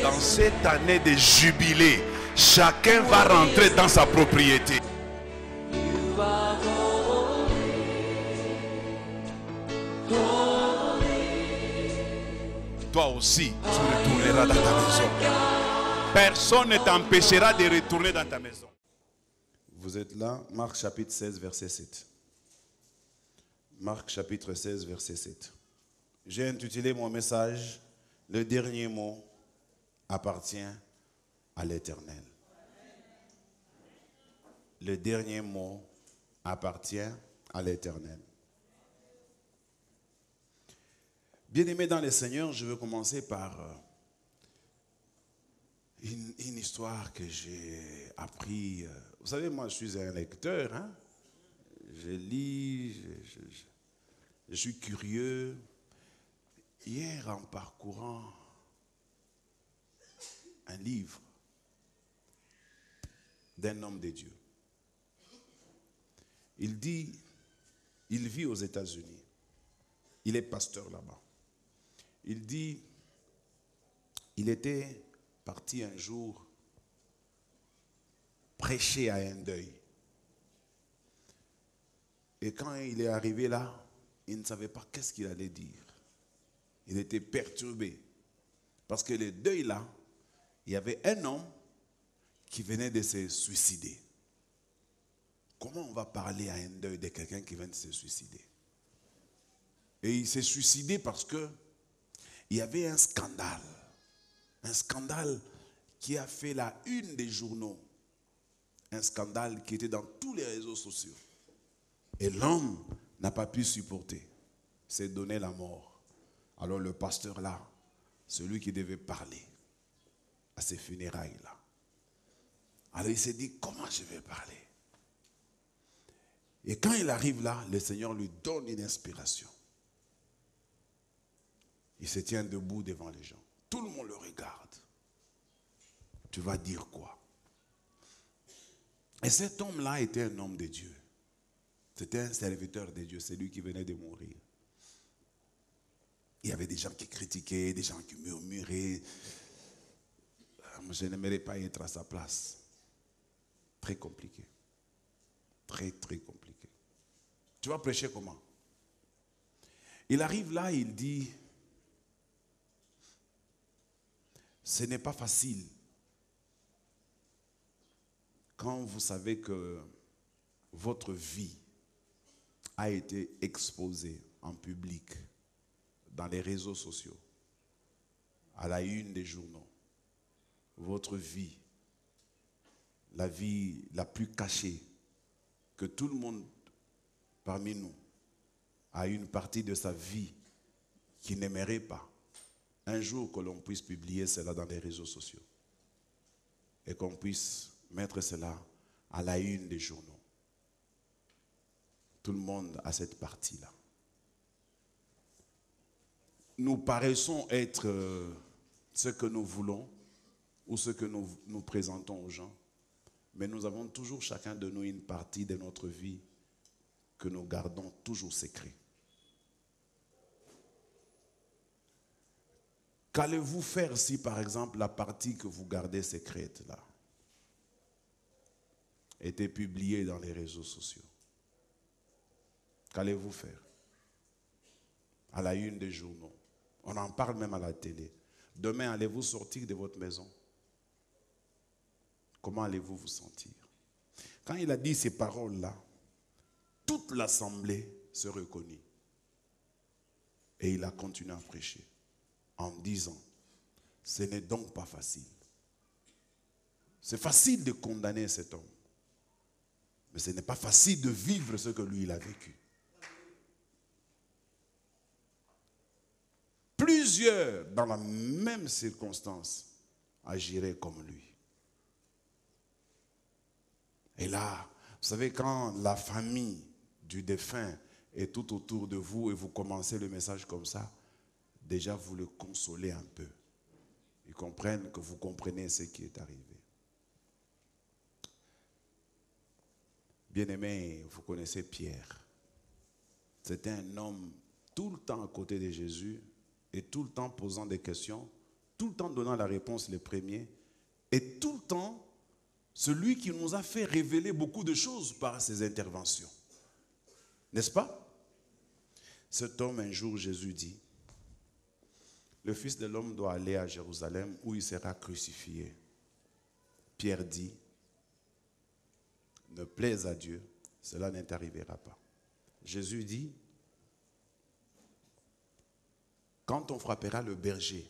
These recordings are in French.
Dans cette année de jubilé, chacun va rentrer dans sa propriété. Toi aussi, tu retourneras dans ta maison. Personne ne t'empêchera de retourner dans ta maison. Vous êtes là, Marc chapitre 16, verset 7. Marc chapitre 16, verset 7. J'ai intitulé mon message « Le dernier mot appartient à l'Éternel ». Le dernier mot appartient à l'Éternel. Bien-aimés dans le Seigneur, je veux commencer par une histoire que j'ai appris. Vous savez, moi je suis un lecteur, hein? Je lis, je suis curieux. Hier, en parcourant un livre d'un homme de Dieu, il dit, il vit aux États-Unis, il est pasteur là-bas. Il dit, il était parti un jour prêcher à un deuil. Et quand il est arrivé là, il ne savait pas qu'est-ce qu'il allait dire. Il était perturbé. Parce que le deuil là, il y avait un homme qui venait de se suicider. Comment on va parler à un deuil de quelqu'un qui vient de se suicider? Et il s'est suicidé parce que il y avait un scandale qui a fait la une des journaux, un scandale qui était dans tous les réseaux sociaux. Et l'homme n'a pas pu supporter, s'est donné la mort. Alors le pasteur là, celui qui devait parler à ces funérailles là, alors il s'est dit, comment je vais parler? Et quand il arrive là, le Seigneur lui donne une inspiration. Il se tient debout devant les gens. Tout le monde le regarde. Tu vas dire quoi? Et cet homme-là était un homme de Dieu. C'était un serviteur de Dieu. C'est lui qui venait de mourir. Il y avait des gens qui critiquaient, des gens qui murmuraient. Je n'aimerais pas être à sa place. Très compliqué. Très, très compliqué. Tu vas prêcher comment? Il arrive là, il dit, ce n'est pas facile quand vous savez que votre vie a été exposée en public, dans les réseaux sociaux, à la une des journaux. Votre vie, la vie la plus cachée, que tout le monde parmi nous a une partie de sa vie qui n'aimerait pas. Un jour que l'on puisse publier cela dans les réseaux sociaux et qu'on puisse mettre cela à la une des journaux. Tout le monde a cette partie-là. Nous paraissons être ce que nous voulons ou ce que nous présentons aux gens, mais nous avons toujours chacun de nous une partie de notre vie que nous gardons toujours secret. Qu'allez-vous faire si, par exemple, la partie que vous gardez secrète, là, était publiée dans les réseaux sociaux? Qu'allez-vous faire? À la une des journaux. On en parle même à la télé. Demain, allez-vous sortir de votre maison? Comment allez-vous vous sentir? Quand il a dit ces paroles-là, toute l'assemblée se reconnut. Et il a continué à prêcher en disant, ce n'est donc pas facile. C'est facile de condamner cet homme. Mais ce n'est pas facile de vivre ce que lui, il a vécu. Plusieurs, dans la même circonstance, agiraient comme lui. Et là, vous savez, quand la famille du défunt est tout autour de vous et vous commencez le message comme ça, déjà vous le consolez un peu. Ils comprennent que vous comprenez ce qui est arrivé. Bien-aimé, vous connaissez Pierre. C'était un homme tout le temps à côté de Jésus et tout le temps posant des questions tout le temps donnant la réponse le premier, et tout le temps celui qui nous a fait révéler beaucoup de choses par ses interventions. N'est-ce pas? Cet homme, un jour, Jésus dit, le Fils de l'homme doit aller à Jérusalem où il sera crucifié. Pierre dit, ne plaise à Dieu, cela ne t'arrivera pas. Jésus dit, quand on frappera le berger,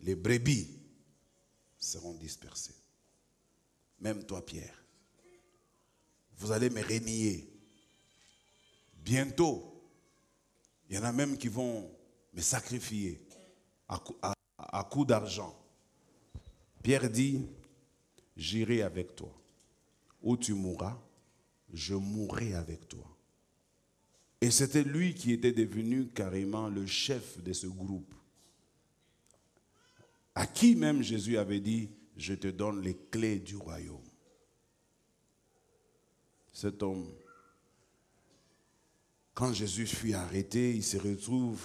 les brebis seront dispersées. Même toi, Pierre, vous allez me renier. Bientôt, il y en a même qui vont me sacrifier à coup d'argent. Pierre dit, j'irai avec toi. Où tu mourras, je mourrai avec toi. Et c'était lui qui était devenu carrément le chef de ce groupe. À qui même Jésus avait dit, je te donne les clés du royaume. Cet homme, quand Jésus fut arrêté, il se retrouve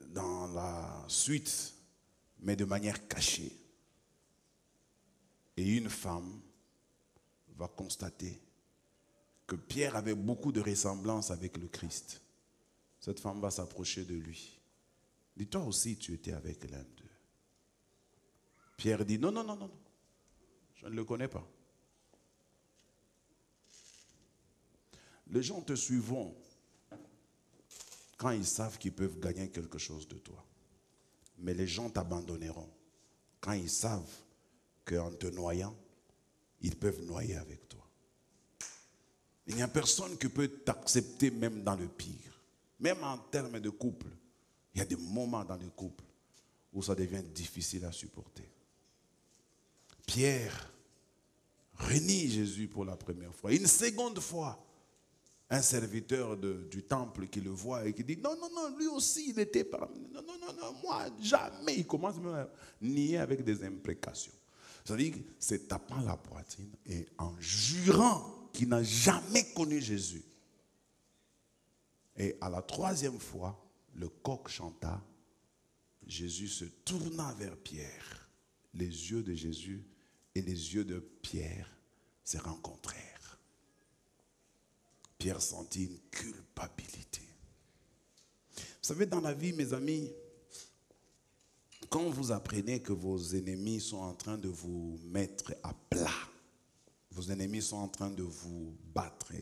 dans la suite, mais de manière cachée. Et une femme va constater que Pierre avait beaucoup de ressemblances avec le Christ. Cette femme va s'approcher de lui. Dis, toi aussi, tu étais avec l'un d'eux. Pierre dit, non, non, non, non, je ne le connais pas. Les gens te suivront quand ils savent qu'ils peuvent gagner quelque chose de toi. Mais les gens t'abandonneront quand ils savent qu'en te noyant, ils peuvent noyer avec toi. Il n'y a personne qui peut t'accepter même dans le pire. Même en termes de couple, il y a des moments dans le couple où ça devient difficile à supporter. Pierre renie Jésus pour la première fois. Une seconde fois, un serviteur du temple qui le voit et qui dit, non, non, non, lui aussi il était parmi nous. Non, non, non, non, moi jamais. Il commence même à nier avec des imprécations. C'est-à-dire que c'est tapant la poitrine et en jurant qu'il n'a jamais connu Jésus. Et à la troisième fois, le coq chanta, Jésus se tourna vers Pierre. Les yeux de Jésus et les yeux de Pierre se rencontrèrent. Pierre sentit une culpabilité. Vous savez, dans la vie, mes amis, quand vous apprenez que vos ennemis sont en train de vous mettre à plat, vos ennemis sont en train de vous battre,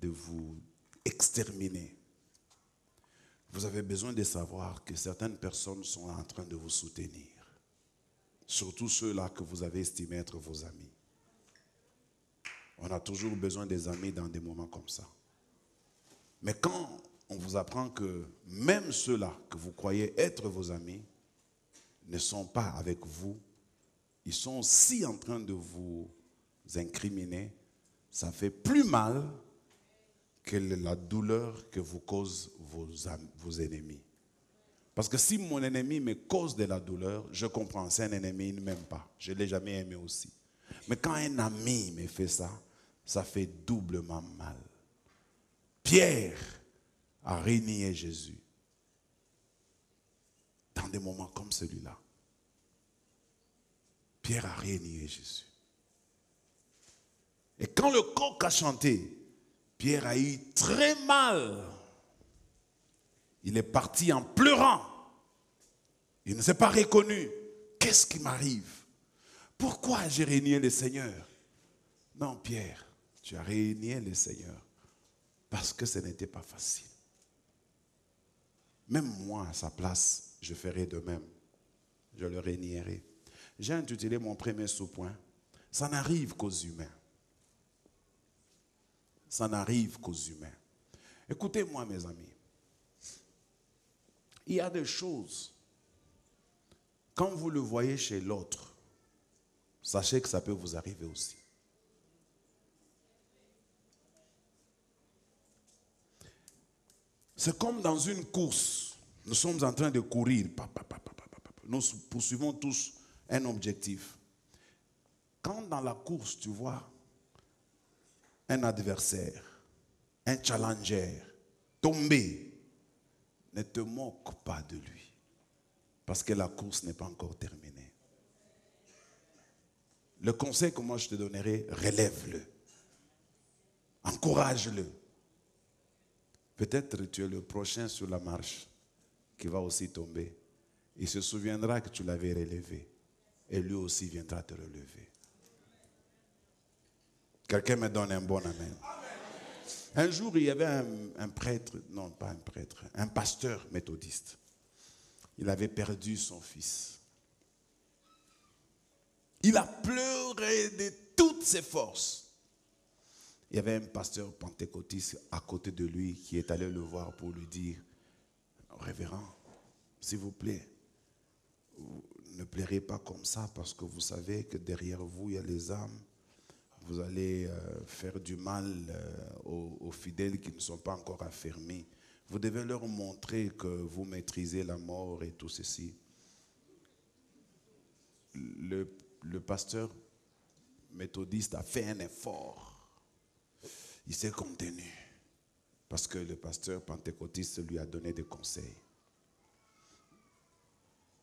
de vous exterminer, vous avez besoin de savoir que certaines personnes sont en train de vous soutenir. Surtout ceux-là que vous avez estimés être vos amis. On a toujours besoin des amis dans des moments comme ça. Mais quand on vous apprend que même ceux-là que vous croyez être vos amis ne sont pas avec vous, ils sont aussi en train de vous incriminer, ça fait plus mal que la douleur que vous causent vos ennemis. Parce que si mon ennemi me cause de la douleur, je comprends, c'est un ennemi, il ne m'aime pas. Je ne l'ai jamais aimé aussi. Mais quand un ami me fait ça, ça fait doublement mal. Pierre a renié Jésus dans des moments comme celui-là. Pierre a renié Jésus. Et quand le coq a chanté, Pierre a eu très mal. Il est parti en pleurant. Il ne s'est pas reconnu. Qu'est-ce qui m'arrive? Pourquoi j'ai renié le Seigneur? Non, Pierre, tu as renié le Seigneur parce que ce n'était pas facile. Même moi, à sa place, je ferai de même. Je le renierai. J'ai intitulé mon premier sous-point, ça n'arrive qu'aux humains. Ça n'arrive qu'aux humains. Écoutez-moi, mes amis. Il y a des choses, quand vous le voyez chez l'autre, sachez que ça peut vous arriver aussi. C'est comme dans une course. Nous sommes en train de courir. Nous poursuivons tous un objectif. Quand dans la course, tu vois un adversaire, un challenger tomber, ne te moque pas de lui. Parce que la course n'est pas encore terminée. Le conseil que moi je te donnerai, relève-le. Encourage-le. Peut-être tu es le prochain sur la marche qui va aussi tomber. Il se souviendra que tu l'avais relevé. Et lui aussi viendra te relever. Quelqu'un me donne un bon amen. Un jour, il y avait un prêtre, non pas un prêtre, un pasteur méthodiste. Il avait perdu son fils. Il a pleuré de toutes ses forces. Il y avait un pasteur pentecôtiste à côté de lui qui est allé le voir pour lui dire, révérend, s'il vous plaît, vous ne pleurez pas comme ça parce que vous savez que derrière vous, il y a les âmes. Vous allez faire du mal aux fidèles qui ne sont pas encore affermis. Vous devez leur montrer que vous maîtrisez la mort et tout ceci. Le pasteur méthodiste a fait un effort. Il s'est contenu parce que le pasteur pentecôtiste lui a donné des conseils.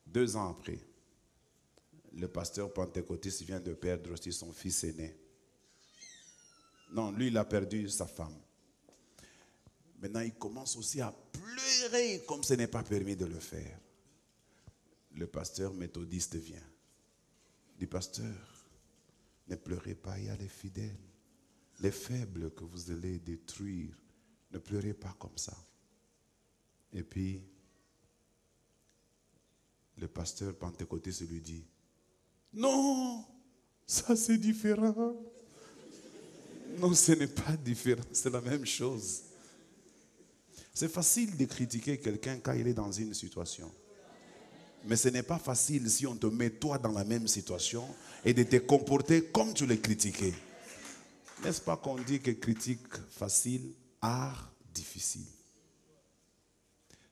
2 ans après, le pasteur pentecôtiste vient de perdre aussi son fils aîné. Non, lui, il a perdu sa femme. Maintenant, il commence aussi à pleurer comme ce n'est pas permis de le faire. Le pasteur méthodiste vient. Il dit, pasteur, ne pleurez pas, il y a les fidèles, les faibles que vous allez détruire. Ne pleurez pas comme ça. Et puis, le pasteur pentecôtiste lui dit, non, ça c'est différent. Non, ce n'est pas différent, c'est la même chose. C'est facile de critiquer quelqu'un quand il est dans une situation. Mais ce n'est pas facile si on te met toi dans la même situation et de te comporter comme tu l'as critiqué. N'est-ce pas qu'on dit que critique facile, art difficile?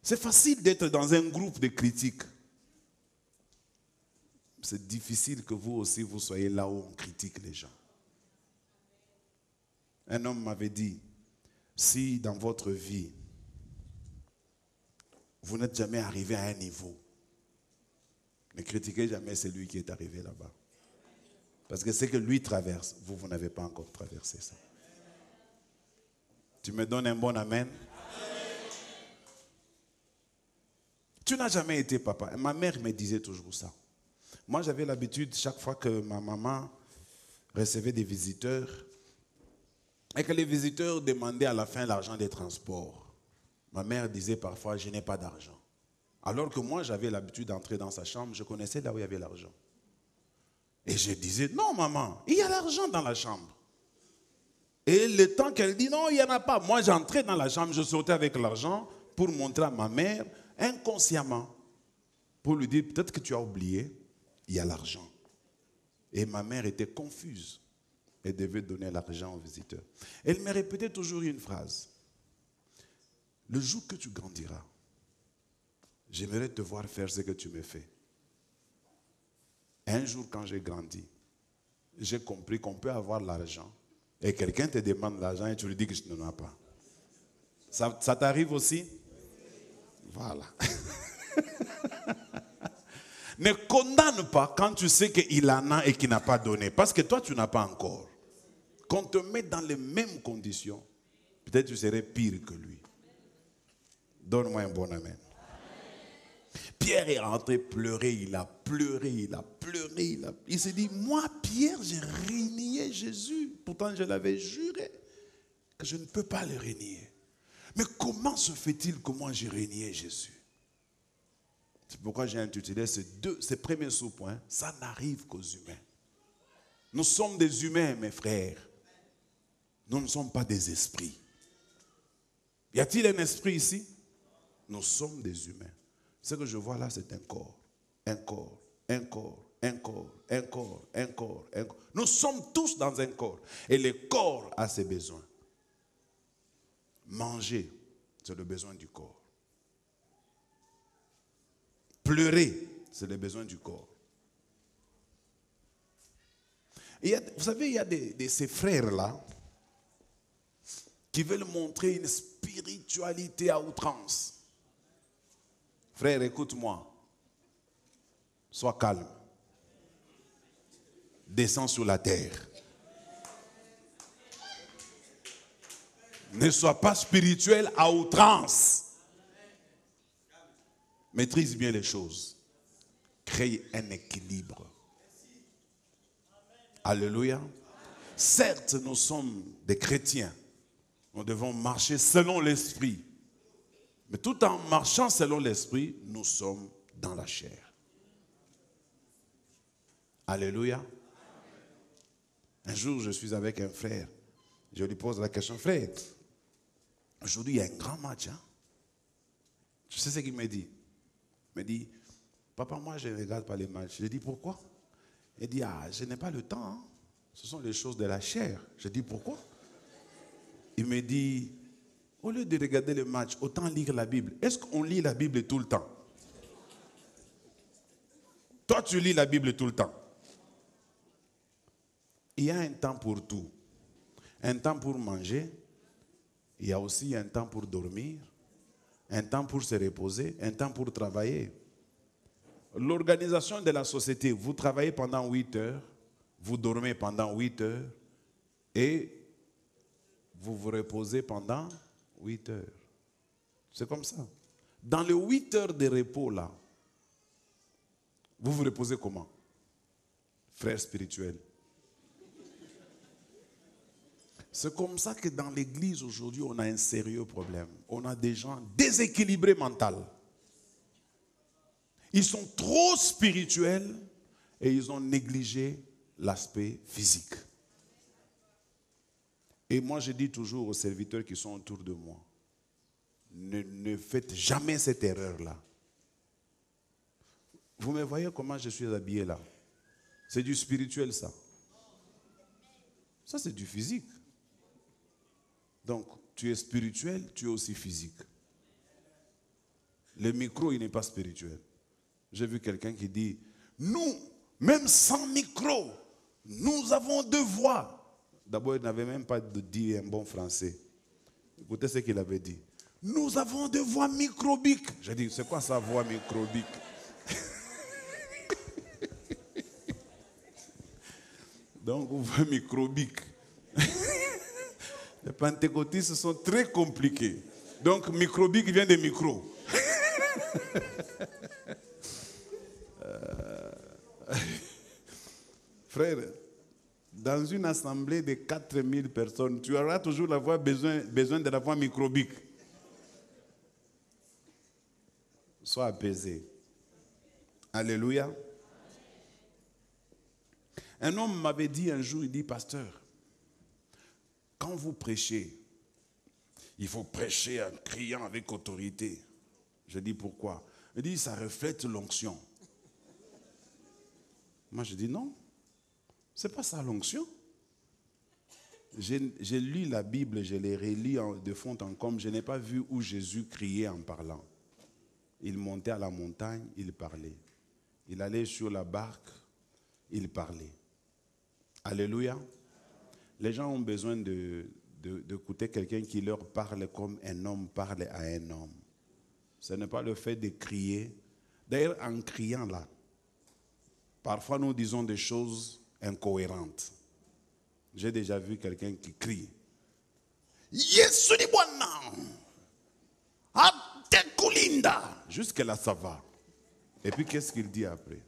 C'est facile d'être dans un groupe de critiques. C'est difficile que vous aussi vous soyez là où on critique les gens. Un homme m'avait dit, si dans votre vie, vous n'êtes jamais arrivé à un niveau, ne critiquez jamais celui qui est arrivé là-bas. Parce que ce que lui traverse, vous n'avez pas encore traversé ça. Tu me donnes un bon amen? Tu n'as jamais été papa. Ma mère me disait toujours ça. Moi, j'avais l'habitude, chaque fois que ma maman recevait des visiteurs, et que les visiteurs demandaient à la fin l'argent des transports, ma mère disait parfois, je n'ai pas d'argent. Alors que moi, j'avais l'habitude d'entrer dans sa chambre, je connaissais là où il y avait l'argent. Et je disais, non maman, il y a l'argent dans la chambre. Et le temps qu'elle dit, non, il n'y en a pas. Moi, j'entrais dans la chambre, je sortais avec l'argent pour montrer à ma mère, inconsciemment, pour lui dire, peut-être que tu as oublié, il y a l'argent. Et ma mère était confuse. Elle devait donner l'argent aux visiteurs. Elle me répétait toujours une phrase. Le jour que tu grandiras, j'aimerais te voir faire ce que tu me fais. Un jour, quand j'ai grandi, j'ai compris qu'on peut avoir l'argent et quelqu'un te demande l'argent et tu lui dis que tu n'en as pas. Ça t'arrive aussi? Voilà. Ne condamne pas quand tu sais qu'il en a et qu'il n'a pas donné. Parce que toi, tu n'as pas encore. Qu'on te mette dans les mêmes conditions, peut-être tu serais pire que lui. Donne-moi un bon amen. Pierre est rentré pleurer, il a pleuré, il a pleuré. Il s'est dit, moi Pierre, j'ai renié Jésus. Pourtant je l'avais juré que je ne peux pas le renier. Mais comment se fait-il que moi j'ai renié Jésus? C'est pourquoi j'ai intitulé ces premiers sous-points, ça n'arrive qu'aux humains. Nous sommes des humains, mes frères. Nous ne sommes pas des esprits. Y a-t-il un esprit ici? Nous sommes des humains. Ce que je vois là, c'est un corps. Un corps, un corps, un corps, un corps, un corps, un corps. Nous sommes tous dans un corps. Et le corps a ses besoins. Manger, c'est le besoin du corps. Pleurer, c'est le besoin du corps. Et vous savez, il y a ces frères-là qui veulent montrer une spiritualité à outrance. Frère, écoute-moi. Sois calme. Descends sur la terre. Ne sois pas spirituel à outrance. Maîtrise bien les choses. Crée un équilibre. Alléluia. Certes, nous sommes des chrétiens. Nous devons marcher selon l'esprit. Mais tout en marchant selon l'esprit, nous sommes dans la chair. Alléluia. Un jour, je suis avec un frère. Je lui pose la question, frère, aujourd'hui, il y a un grand match. Hein? Tu sais ce qu'il me dit? Il me dit, papa, moi, je ne regarde pas les matchs. Je dis, pourquoi? Il dit, je n'ai pas le temps. Hein? Ce sont les choses de la chair. Je dis, pourquoi? Il me dit, au lieu de regarder le match, autant lire la Bible. Est-ce qu'on lit la Bible tout le temps? Toi, tu lis la Bible tout le temps. Il y a un temps pour tout. Un temps pour manger. Il y a aussi un temps pour dormir. Un temps pour se reposer. Un temps pour travailler. L'organisation de la société, vous travaillez pendant 8 heures. Vous dormez pendant 8 heures. Et vous vous reposez pendant 8 heures. C'est comme ça. Dans les 8 heures de repos là, vous vous reposez comment? Frère spirituel. C'est comme ça que dans l'église aujourd'hui, on a un sérieux problème. On a des gens déséquilibrés mentalement. Ils sont trop spirituels et ils ont négligé l'aspect physique. Et moi, je dis toujours aux serviteurs qui sont autour de moi, ne faites jamais cette erreur-là. Vous me voyez comment je suis habillé là? C'est du spirituel, ça. Ça, c'est du physique. Donc, tu es spirituel, tu es aussi physique. Le micro, il n'est pas spirituel. J'ai vu quelqu'un qui dit, nous, même sans micro, nous avons 2 voix. D'abord, il n'avait même pas dit un bon français. Écoutez ce qu'il avait dit. Nous avons 2 voix microbiques. J'ai dit, c'est quoi ça, voix microbique? Donc, voix microbique. Les pentecôtistes sont très compliqués. Donc, microbique vient de micro. Frère, dans une assemblée de 4000 personnes, tu auras toujours besoin de la voix microbique. Sois apaisé. Alléluia. Un homme m'avait dit un jour, il dit, pasteur, quand vous prêchez, il faut prêcher en criant avec autorité. Je dis pourquoi? Il dit, ça reflète l'onction. Moi, je dis non, c'est pas ça l'onction. J'ai lu la Bible, je l'ai relis de fond en comble. Je n'ai pas vu où Jésus criait en parlant. Il montait à la montagne, il parlait. Il allait sur la barque, il parlait. Alléluia. Les gens ont besoin d'écouter quelqu'un qui leur parle comme un homme parle à un homme. Ce n'est pas le fait de crier. D'ailleurs, en criant là, parfois nous disons des choses incohérentes. J'ai déjà vu quelqu'un qui crie. Yesu ni Bwana. Atekulinda. Jusque là, ça va. Et puis qu'est-ce qu'il dit après?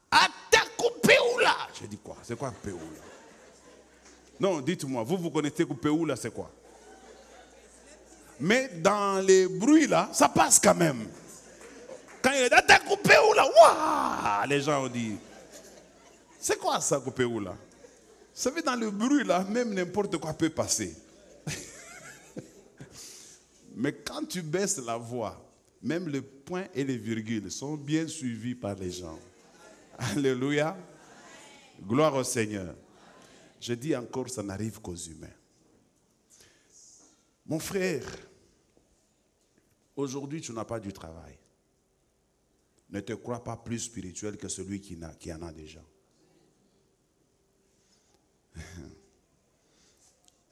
Atekupeula. J'ai dit quoi? C'est quoi Peula? Non, dites-moi, vous connaissez que Peula, c'est quoi? Mais dans les bruits là, ça passe quand même. Quand il est Atekupeula, waouh, les gens ont dit, c'est quoi ça, Peula? Vous savez, dans le bruit là, même n'importe quoi peut passer. Mais quand tu baisses la voix, même le point et les virgules sont bien suivis par les gens. Alléluia. Gloire au Seigneur. Je dis encore, ça n'arrive qu'aux humains. Mon frère, aujourd'hui tu n'as pas du travail. Ne te crois pas plus spirituel que celui qui en a déjà.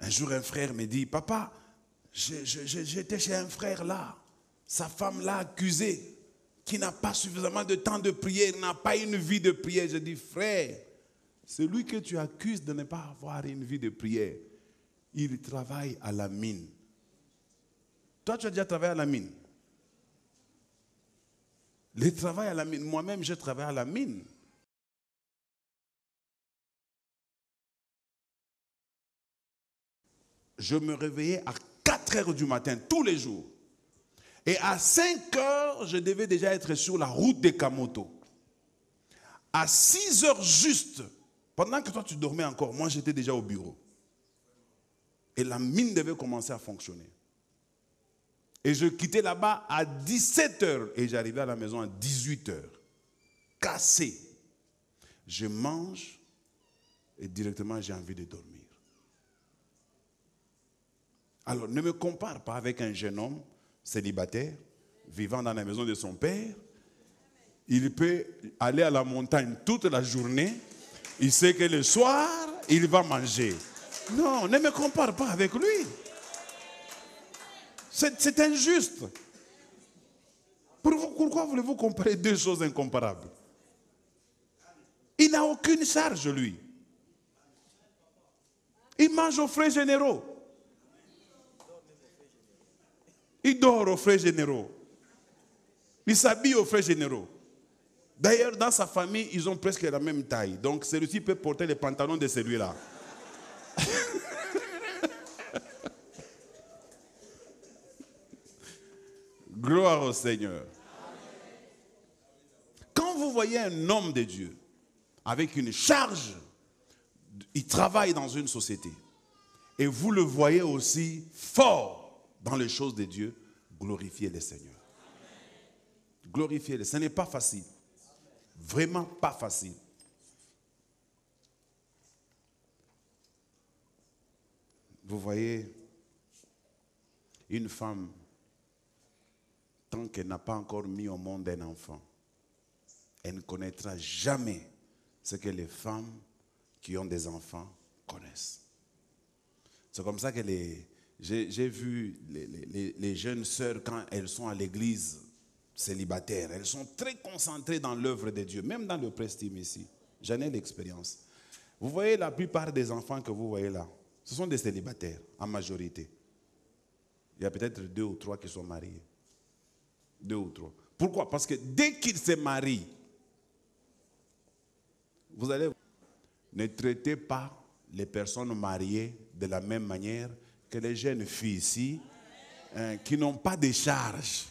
Un jour, un frère me dit, papa, j'étais chez un frère là, sa femme l'a accusé qui n'a pas suffisamment de temps de prière, n'a pas une vie de prière. Je dis, frère, celui que tu accuses de ne pas avoir une vie de prière, il travaille à la mine. Toi, tu as déjà travaillé à la mine. Le travail à la mine, moi-même, je travaille à la mine. Je me réveillais à 4 heures du matin, tous les jours. Et à 5 heures, je devais déjà être sur la route des Kamoto. À 6 heures juste, pendant que toi tu dormais encore, moi j'étais déjà au bureau. Et la mine devait commencer à fonctionner. Et je quittais là-bas à 17 heures et j'arrivais à la maison à 18 heures. Cassé. Je mange et directement j'ai envie de dormir. Alors ne me compare pas avec un jeune homme célibataire, vivant dans la maison de son père. Il peut aller à la montagne toute la journée. Il sait que le soir, il va manger. Non, ne me compare pas avec lui. C'est injuste. Pourquoi voulez-vous comparer deux choses incomparables? Il n'a aucune charge, lui. Il mange aux frais généraux. Il dort aux frais généraux. Il s'habille aux frais généraux. D'ailleurs, dans sa famille, ils ont presque la même taille. Donc, celui-ci peut porter les pantalons de celui-là. Gloire au Seigneur. Quand vous voyez un homme de Dieu avec une charge, il travaille dans une société, et vous le voyez aussi fort dans les choses de Dieu, glorifiez le Seigneur. Glorifiez-le. Ce n'est pas facile. Vraiment pas facile. Vous voyez, une femme, tant qu'elle n'a pas encore mis au monde un enfant, elle ne connaîtra jamais ce que les femmes qui ont des enfants connaissent. C'est comme ça que j'ai vu les jeunes sœurs, quand elles sont à l'église célibataire, elles sont très concentrées dans l'œuvre de Dieu, même dans le prestime ici. J'en ai l'expérience. Vous voyez, la plupart des enfants que vous voyez là, ce sont des célibataires, en majorité. Il y a peut-être 2 ou 3 qui sont mariés. 2 ou 3. Pourquoi? Parce que dès qu'ils se marient, vous allez... Ne traitez pas les personnes mariées de la même manière que les jeunes filles ici, qui n'ont pas de charge.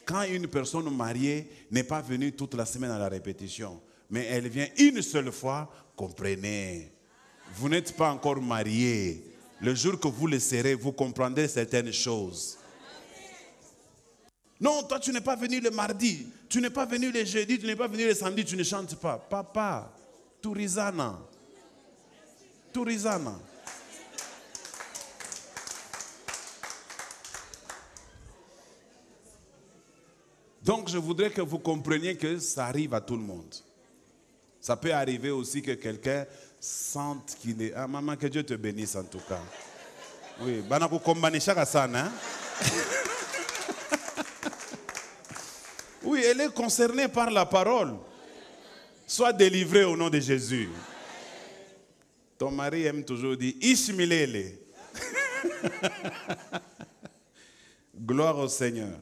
Quand une personne mariée n'est pas venue toute la semaine à la répétition, mais elle vient une seule fois, comprenez, vous n'êtes pas encore marié. Le jour que vous le serez, vous comprendrez certaines choses. Non, toi tu n'es pas venu le mardi, tu n'es pas venu le jeudi, tu n'es pas venu le samedi, tu ne chantes pas. Papa, Tourizana. Tourizana. Donc je voudrais que vous compreniez que ça arrive à tout le monde. Ça peut arriver aussi que quelqu'un sente qu'il est... Ah maman, que Dieu te bénisse en tout cas. Oui, banaku kombanisha sana. Oui, elle est concernée par la parole. Sois délivré au nom de Jésus. Ton mari aime toujours dire Ishmilele. Gloire au Seigneur.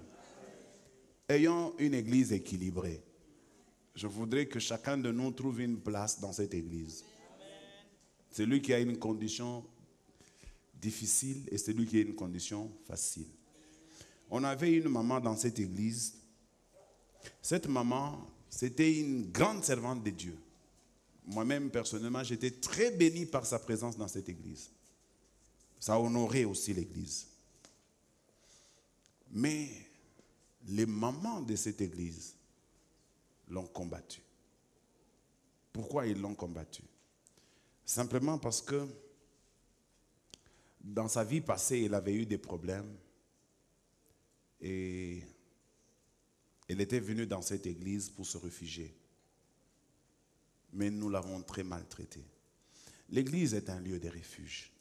Ayons une église équilibrée. Je voudrais que chacun de nous trouve une place dans cette église. Celui qui a une condition difficile et celui qui a une condition facile. On avait une maman dans cette église. Cette maman, c'était une grande servante de Dieu. Moi-même, personnellement, j'étais très béni par sa présence dans cette église. Ça honorait aussi l'église. Mais les mamans de cette église l'ont combattu. Pourquoi ils l'ont combattu? Simplement parce que dans sa vie passée, il avait eu des problèmes et elle était venue dans cette église pour se réfugier. Mais nous l'avons très maltraitée. L'église est un lieu de refuge.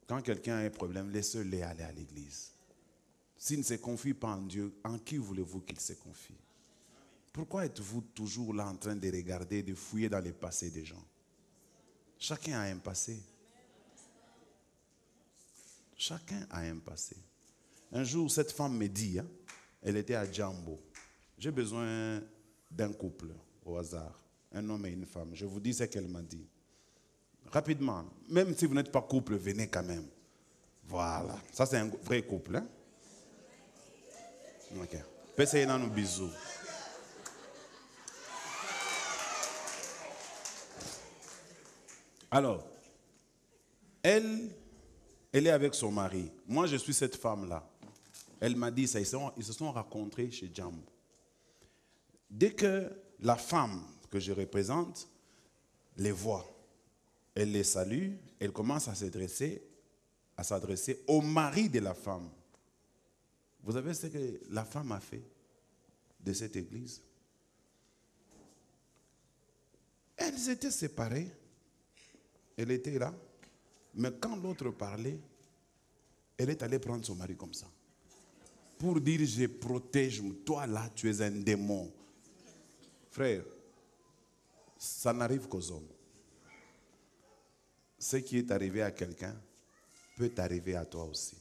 Quand quelqu'un a un problème, laissez-le aller à l'église. s'il ne se confie pas en Dieu, en qui voulez-vous qu'il se confie? Pourquoi êtes-vous toujours là en train de regarder, de fouiller dans les passés des gens? Chacun a un passé. Chacun a un passé. Un jour, cette femme me dit, elle était à Djambo. J'ai besoin d'un couple au hasard, un homme et une femme. Je vous dis ce qu'elle m'a dit. Rapidement, même si vous n'êtes pas couple, venez quand même. Voilà, ça c'est un vrai couple. Hein? Ok. Passez dans nos bisous. Alors, elle est avec son mari. Moi, je suis cette femme-là. Elle m'a dit ça. Ils se sont rencontrés chez Djambo. Dès que la femme que je représente les voit, elle les salue, elle commence à s'adresser au mari de la femme. Vous savez ce que la femme a fait de cette église? Elles étaient séparées. Elle était là. Mais quand l'autre parlait, elle est allée prendre son mari comme ça. Pour dire, je protège, toi là, tu es un démon. Frère, ça n'arrive qu'aux hommes. Ce qui est arrivé à quelqu'un peut arriver à toi aussi.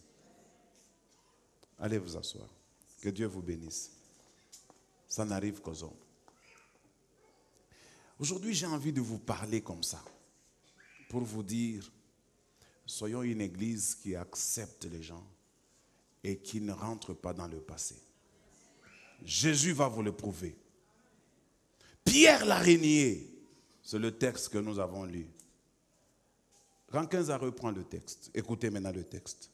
Allez vous asseoir. Que Dieu vous bénisse. Ça n'arrive qu'aux hommes. Aujourd'hui, j'ai envie de vous parler comme ça. Pour vous dire, soyons une église qui accepte les gens et qui ne rentre pas dans le passé. Jésus va vous le prouver. Pierre l'a renié. C'est le texte que nous avons lu. Rankinza reprend le texte. Écoutez maintenant le texte.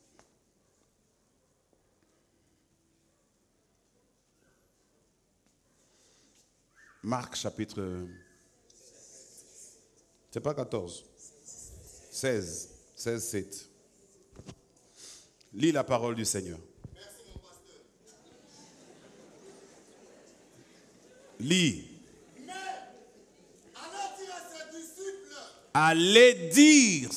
Marc chapitre... C'est pas 14. 16. 16, 7. Lis la parole du Seigneur. Merci mon pasteur. Lis. Mais, allez dire à ses disciples. Allez dire,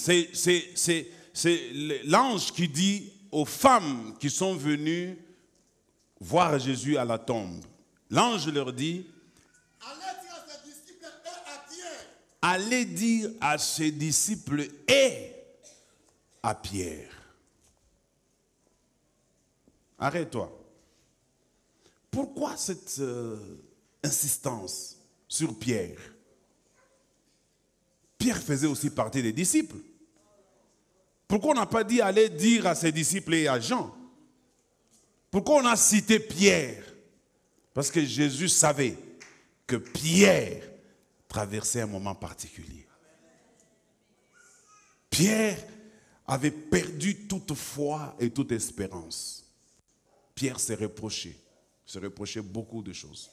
c'est l'ange qui dit aux femmes qui sont venues voir Jésus à la tombe. L'ange leur dit, Allez dire à ses disciples et à Pierre. allez dire à ses disciples et à Pierre. Arrête-toi. Pourquoi cette insistance sur Pierre? Pierre faisait aussi partie des disciples. Pourquoi on n'a pas dit allez dire à ses disciples et à Jean? Pourquoi on a cité Pierre? Parce que Jésus savait que Pierre traversait un moment particulier. Pierre avait perdu toute foi et toute espérance. Pierre se reprochait beaucoup de choses.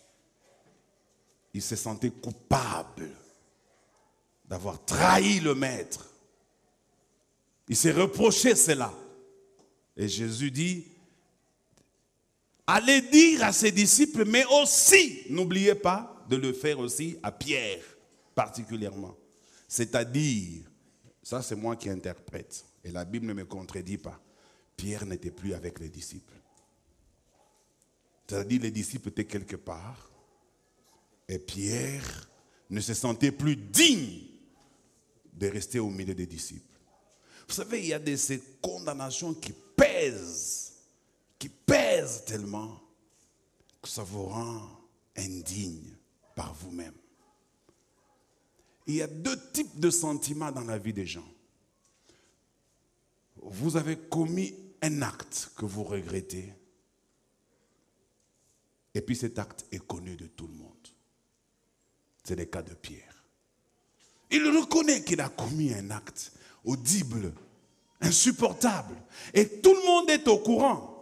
Il se sentait coupable d'avoir trahi le maître. Il s'est reproché cela. Et Jésus dit, allez dire à ses disciples, mais aussi, n'oubliez pas de le faire aussi à Pierre, particulièrement. C'est-à-dire, ça c'est moi qui interprète, et la Bible ne me contredit pas, Pierre n'était plus avec les disciples. C'est-à-dire, les disciples étaient quelque part, et Pierre ne se sentait plus digne de rester au milieu des disciples. Vous savez, il y a de ces condamnations qui pèsent tellement que ça vous rend indigne par vous-même. Il y a deux types de sentiments dans la vie des gens. Vous avez commis un acte que vous regrettez, et puis cet acte est connu de tout le monde. C'est le cas de Pierre. Il reconnaît qu'il a commis un acte audible, insupportable. Et tout le monde est au courant.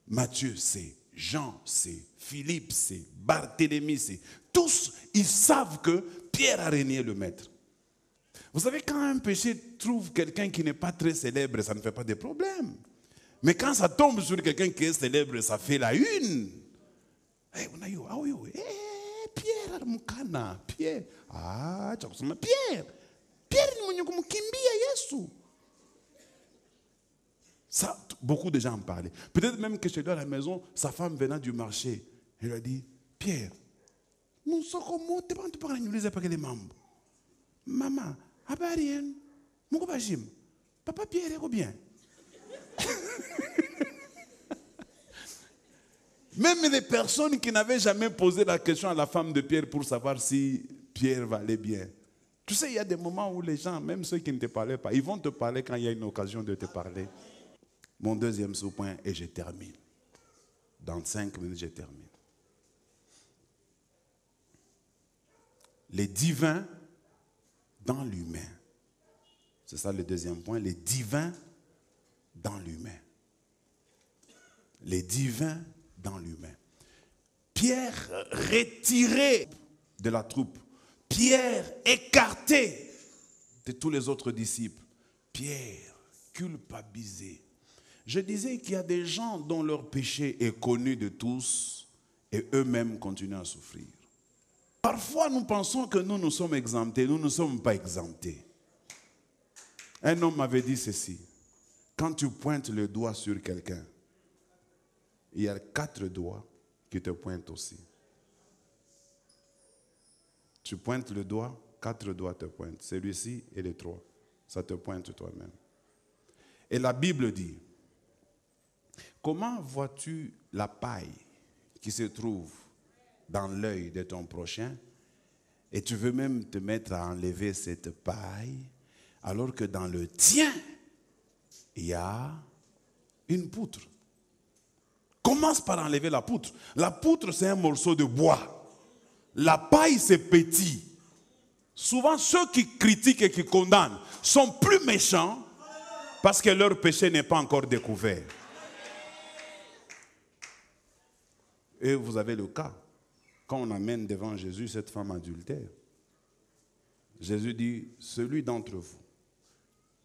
Matthieu sait, Jean sait, Philippe sait, Barthélemy sait. Tous, ils savent que Pierre a renié le maître. Vous savez, quand un péché trouve quelqu'un qui n'est pas très célèbre, ça ne fait pas de problème. Mais quand ça tombe sur quelqu'un qui est célèbre, ça fait la une. Pierre, Mukana, Pierre. Ah, Pierre. Pierre ni mwenye kumkimbia Yesu. Ça, beaucoup de gens en parlaient. Peut-être même que chez lui à la maison, sa femme venant du marché, elle lui a dit, Pierre, nous sommes comme moi, tu ne parles pas que les membres. Maman, abarien, mon copain, papa Pierre est bien. Même les personnes qui n'avaient jamais posé la question à la femme de Pierre pour savoir si Pierre va aller bien. Tu sais, il y a des moments où les gens, même ceux qui ne te parlaient pas, ils vont te parler quand il y a une occasion de te parler. Mon deuxième sous-point, et je termine. Dans 5 minutes, je termine. Les divins dans l'humain. C'est ça le deuxième point, les divins dans l'humain. Les divins dans l'humain. Pierre retiré de la troupe. Pierre écarté de tous les autres disciples. Pierre culpabilisé. Je disais qu'il y a des gens dont leur péché est connu de tous et eux-mêmes continuent à souffrir. Parfois, nous pensons que nous sommes exemptés. Nous ne sommes pas exemptés. Un homme m'avait dit ceci. Quand tu pointes le doigt sur quelqu'un, il y a 4 doigts qui te pointent aussi. Tu pointes le doigt, 4 doigts te pointent. Celui-ci et les 3. Ça te pointe toi-même. Et la Bible dit, comment vois-tu la paille qui se trouve dans l'œil de ton prochain et tu veux même te mettre à enlever cette paille alors que dans le tien, il y a une poutre. Commence par enlever la poutre. La poutre, c'est un morceau de bois. La paille, c'est petit. Souvent, ceux qui critiquent et qui condamnent sont plus méchants parce que leur péché n'est pas encore découvert. Et vous avez le cas. Quand on amène devant Jésus cette femme adultère, Jésus dit, celui d'entre vous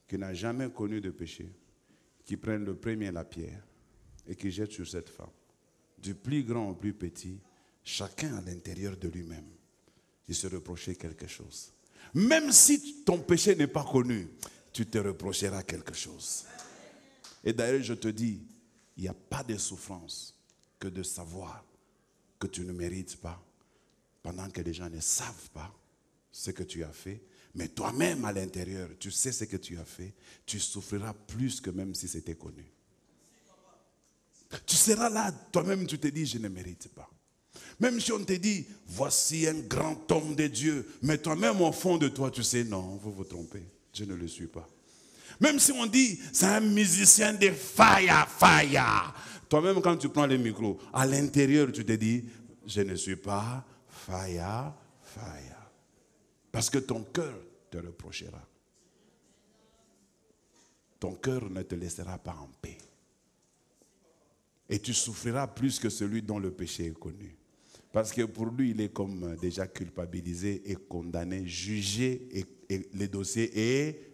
qui n'a jamais connu de péché, qui prenne le premier la pierre et qui jette sur cette femme. Du plus grand au plus petit, chacun à l'intérieur de lui-même, il se reprochait quelque chose. Même si ton péché n'est pas connu, tu te reprocheras quelque chose. Et d'ailleurs, je te dis, il n'y a pas de souffrance que de savoir que tu ne mérites pas, pendant que les gens ne savent pas ce que tu as fait. Mais toi-même, à l'intérieur, tu sais ce que tu as fait, tu souffriras plus que même si c'était connu. Tu seras là, toi-même, tu te dis, je ne mérite pas. Même si on te dit, voici un grand homme de Dieu, mais toi-même, au fond de toi, tu sais, non, vous vous trompez, je ne le suis pas. Même si on dit, c'est un musicien de fire. Toi-même, quand tu prends le micro, à l'intérieur, tu te dis, je ne suis pas fire. Parce que ton cœur te reprochera. Ton cœur ne te laissera pas en paix. Et tu souffriras plus que celui dont le péché est connu. Parce que pour lui, il est comme déjà culpabilisé et condamné, jugé, et le dossier est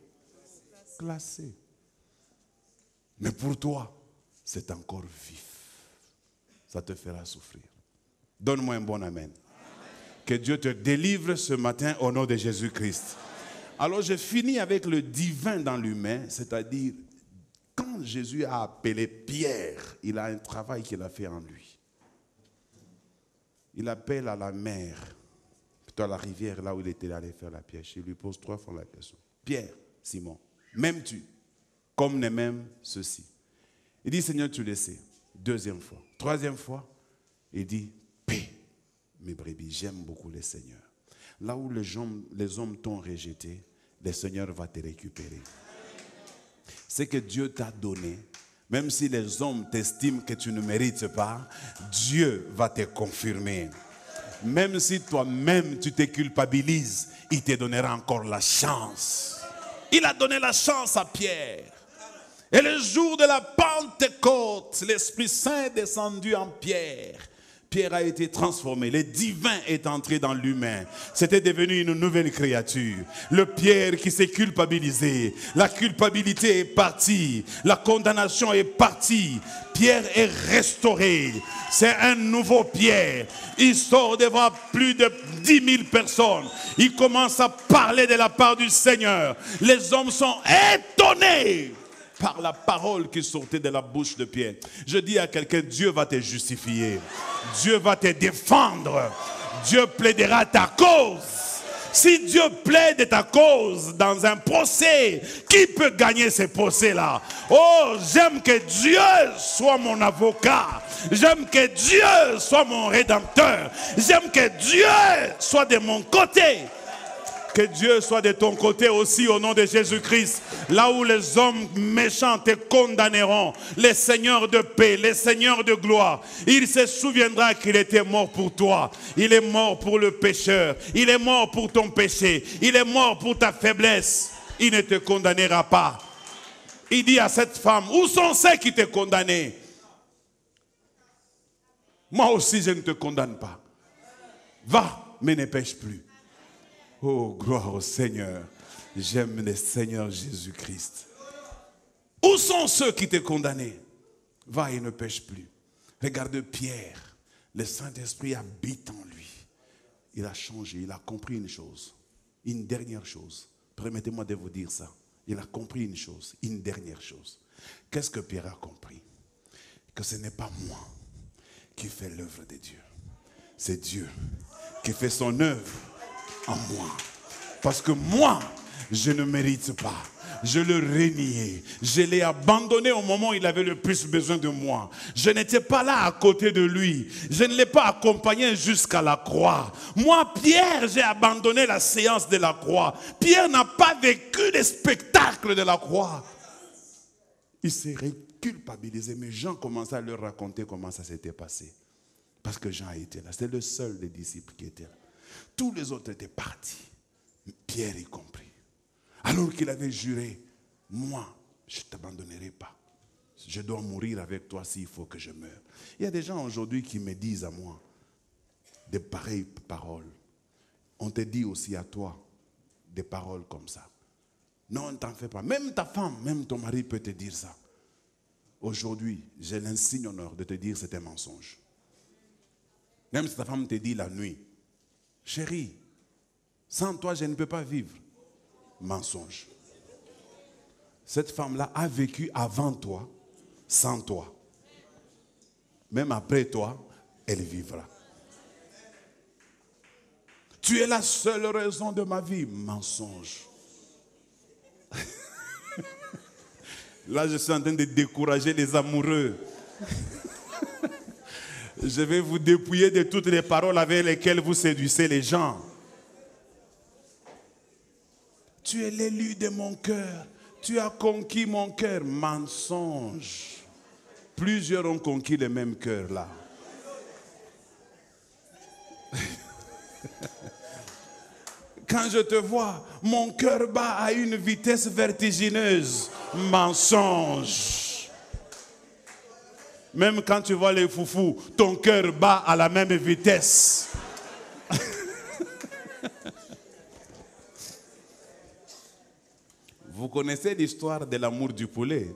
classé. Mais pour toi, c'est encore vif. Ça te fera souffrir. Donne-moi un bon amen. Que Dieu te délivre ce matin au nom de Jésus-Christ. Alors je finis avec le divin dans l'humain, c'est-à-dire quand Jésus a appelé Pierre, il a un travail qu'il a fait en lui. Il appelle à la mer, plutôt à la rivière, là où il était allé faire la pêche. Il lui pose 3 fois la question. Pierre, Simon, m'aimes-tu comme ne m'aime ceci? Il dit, Seigneur, tu le sais. 2e fois. 3e fois, il dit, paix, mes brebis, j'aime beaucoup le Seigneur. Là où les hommes t'ont rejeté, le Seigneur va te récupérer. Ce que Dieu t'a donné, même si les hommes t'estiment que tu ne mérites pas, Dieu va te confirmer. Même si toi-même tu te culpabilises, il te donnera encore la chance. Il a donné la chance à Pierre. Et le jour de la Pentecôte, l'Esprit Saint est descendu en Pierre. Pierre a été transformé, le divin est entré dans l'humain. C'était devenu une nouvelle créature. Le Pierre qui s'est culpabilisé, la culpabilité est partie, la condamnation est partie. Pierre est restauré. C'est un nouveau Pierre. Il sort devant plus de 10 000 personnes. Il commence à parler de la part du Seigneur. Les hommes sont étonnés. par la parole qui sortait de la bouche de Pierre. Je dis à quelqu'un, Dieu va te justifier. Dieu va te défendre. Dieu plaidera ta cause. Si Dieu plaide ta cause dans un procès, qui peut gagner ces procès-là? Oh, j'aime que Dieu soit mon avocat. J'aime que Dieu soit mon rédempteur. J'aime que Dieu soit de mon côté. Que Dieu soit de ton côté aussi au nom de Jésus-Christ. Là où les hommes méchants te condamneront, les seigneurs de paix, les seigneurs de gloire, il se souviendra qu'il était mort pour toi. Il est mort pour le pécheur. Il est mort pour ton péché. Il est mort pour ta faiblesse. Il ne te condamnera pas. Il dit à cette femme, où sont ceux qui te condamnaient? Moi aussi je ne te condamne pas. Va, mais ne pêche plus. Oh, gloire au Seigneur. J'aime le Seigneur Jésus-Christ. Où sont ceux qui t'ont condamné? Va et ne pêche plus. Regarde Pierre. Le Saint-Esprit habite en lui. Il a changé, il a compris une chose. Une dernière chose. Permettez-moi de vous dire ça. Il a compris une chose, une dernière chose. Qu'est-ce que Pierre a compris? Que ce n'est pas moi qui fais l'œuvre de Dieu. C'est Dieu qui fait son œuvre en moi. Parce que moi, je ne mérite pas. Je le reniais. Je l'ai abandonné au moment où il avait le plus besoin de moi. Je n'étais pas là à côté de lui. Je ne l'ai pas accompagné jusqu'à la croix. Moi, Pierre, j'ai abandonné la séance de la croix. Pierre n'a pas vécu le spectacle de la croix. Il s'est culpabilisé. Mais Jean commençait à leur raconter comment ça s'était passé. Parce que Jean était là. C'était le seul des disciples qui était là. Tous les autres étaient partis. Pierre y compris. Alors qu'il avait juré, moi, je ne t'abandonnerai pas. Je dois mourir avec toi s'il faut que je meure. Il y a des gens aujourd'hui qui me disent à moi des pareilles paroles. On te dit aussi à toi des paroles comme ça. Non, ne t'en fais pas. Même ta femme, même ton mari peut te dire ça. Aujourd'hui, j'ai l'insigne honneur de te dire que c'est un mensonge. Même si ta femme te dit la nuit, chérie, sans toi, je ne peux pas vivre. Mensonge. Cette femme-là a vécu avant toi, sans toi. Même après toi, elle vivra. Tu es la seule raison de ma vie. Mensonge. Là, je suis en train de décourager les amoureux. Je vais vous dépouiller de toutes les paroles avec lesquelles vous séduisez les gens. Tu es l'élu de mon cœur. Tu as conquis mon cœur. Mensonge. Plusieurs ont conquis le même cœur là. Quand je te vois, mon cœur bat à une vitesse vertigineuse. Mensonge. Même quand tu vois les foufous, ton cœur bat à la même vitesse. Vous connaissez l'histoire de l'amour du poulet?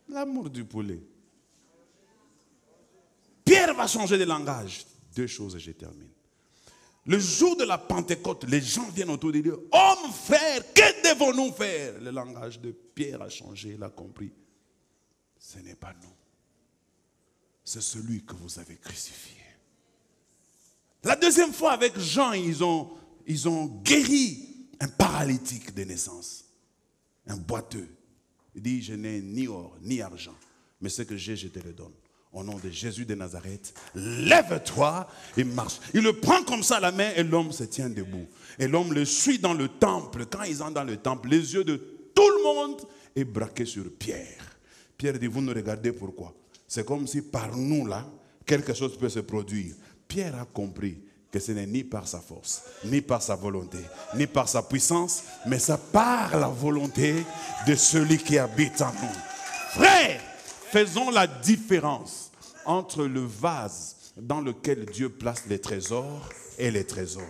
L'amour du poulet. Pierre va changer de langage. Deux choses et je termine. Le jour de la Pentecôte, les gens viennent autour de lui. Hommes, frères, que devons-nous faire? Le langage de Pierre a changé, il a compris. Ce n'est pas nous. C'est celui que vous avez crucifié. La deuxième fois avec Jean, ils ont guéri un paralytique de naissance. Un boiteux. Il dit, je n'ai ni or, ni argent. Mais ce que j'ai, je te le donne. Au nom de Jésus de Nazareth, lève-toi et marche. Il le prend comme ça à la main et l'homme se tient debout. Et l'homme le suit dans le temple. Quand ils entrent dans le temple, les yeux de tout le monde est braqué sur Pierre. Pierre dit, vous nous regardez pourquoi? C'est comme si par nous là, quelque chose peut se produire. Pierre a compris que ce n'est ni par sa force, ni par sa volonté, ni par sa puissance, mais ça par la volonté de celui qui habite en nous. Frère, faisons la différence entre le vase dans lequel Dieu place les trésors et les trésors.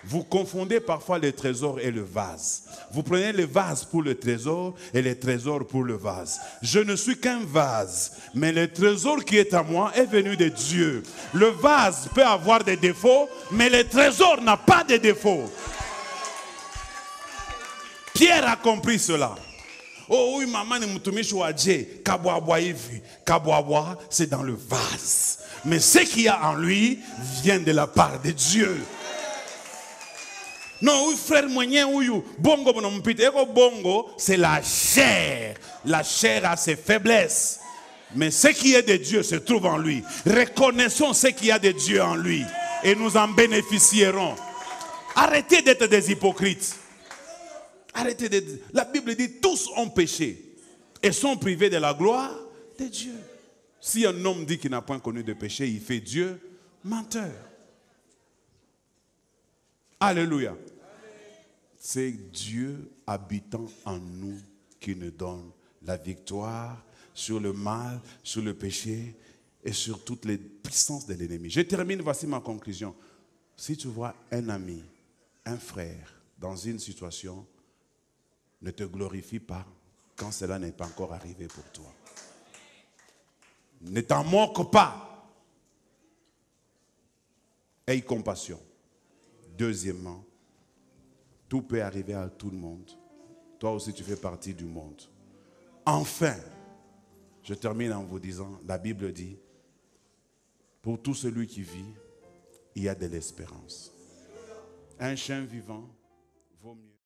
Vous confondez parfois les trésors et le vase. Vous prenez le vase pour le trésor et les trésors pour le vase. Je ne suis qu'un vase, mais le trésor qui est à moi est venu de Dieu. Le vase peut avoir des défauts, mais le trésor n'a pas de défauts. Pierre a compris cela. Oh oui, maman ne m'tumishi wa Dieu, kabwabwa hivi. Kabwabwa, c'est dans le vase. Mais ce qu'il y a en lui vient de la part de Dieu. Non, oui, frère moyen, oui, bongo, bongo, c'est la chair. La chair a ses faiblesses. Mais ce qui est de Dieu se trouve en lui. Reconnaissons ce qu'il y a de Dieu en lui. Et nous en bénéficierons. Arrêtez d'être des hypocrites. Arrêtez d'être... La Bible dit tous ont péché et sont privés de la gloire de Dieu. Si un homme dit qu'il n'a point connu de péché, il fait Dieu menteur. Alléluia. C'est Dieu habitant en nous qui nous donne la victoire sur le mal, sur le péché et sur toutes les puissances de l'ennemi. Je termine, voici ma conclusion. Si tu vois un ami, un frère dans une situation, ne te glorifie pas quand cela n'est pas encore arrivé pour toi. Ne t'en moque pas. Aie compassion. Deuxièmement, tout peut arriver à tout le monde. Toi aussi, tu fais partie du monde. Enfin, je termine en vous disant, la Bible dit, pour tout celui qui vit, il y a de l'espérance. Un chien vivant vaut mieux.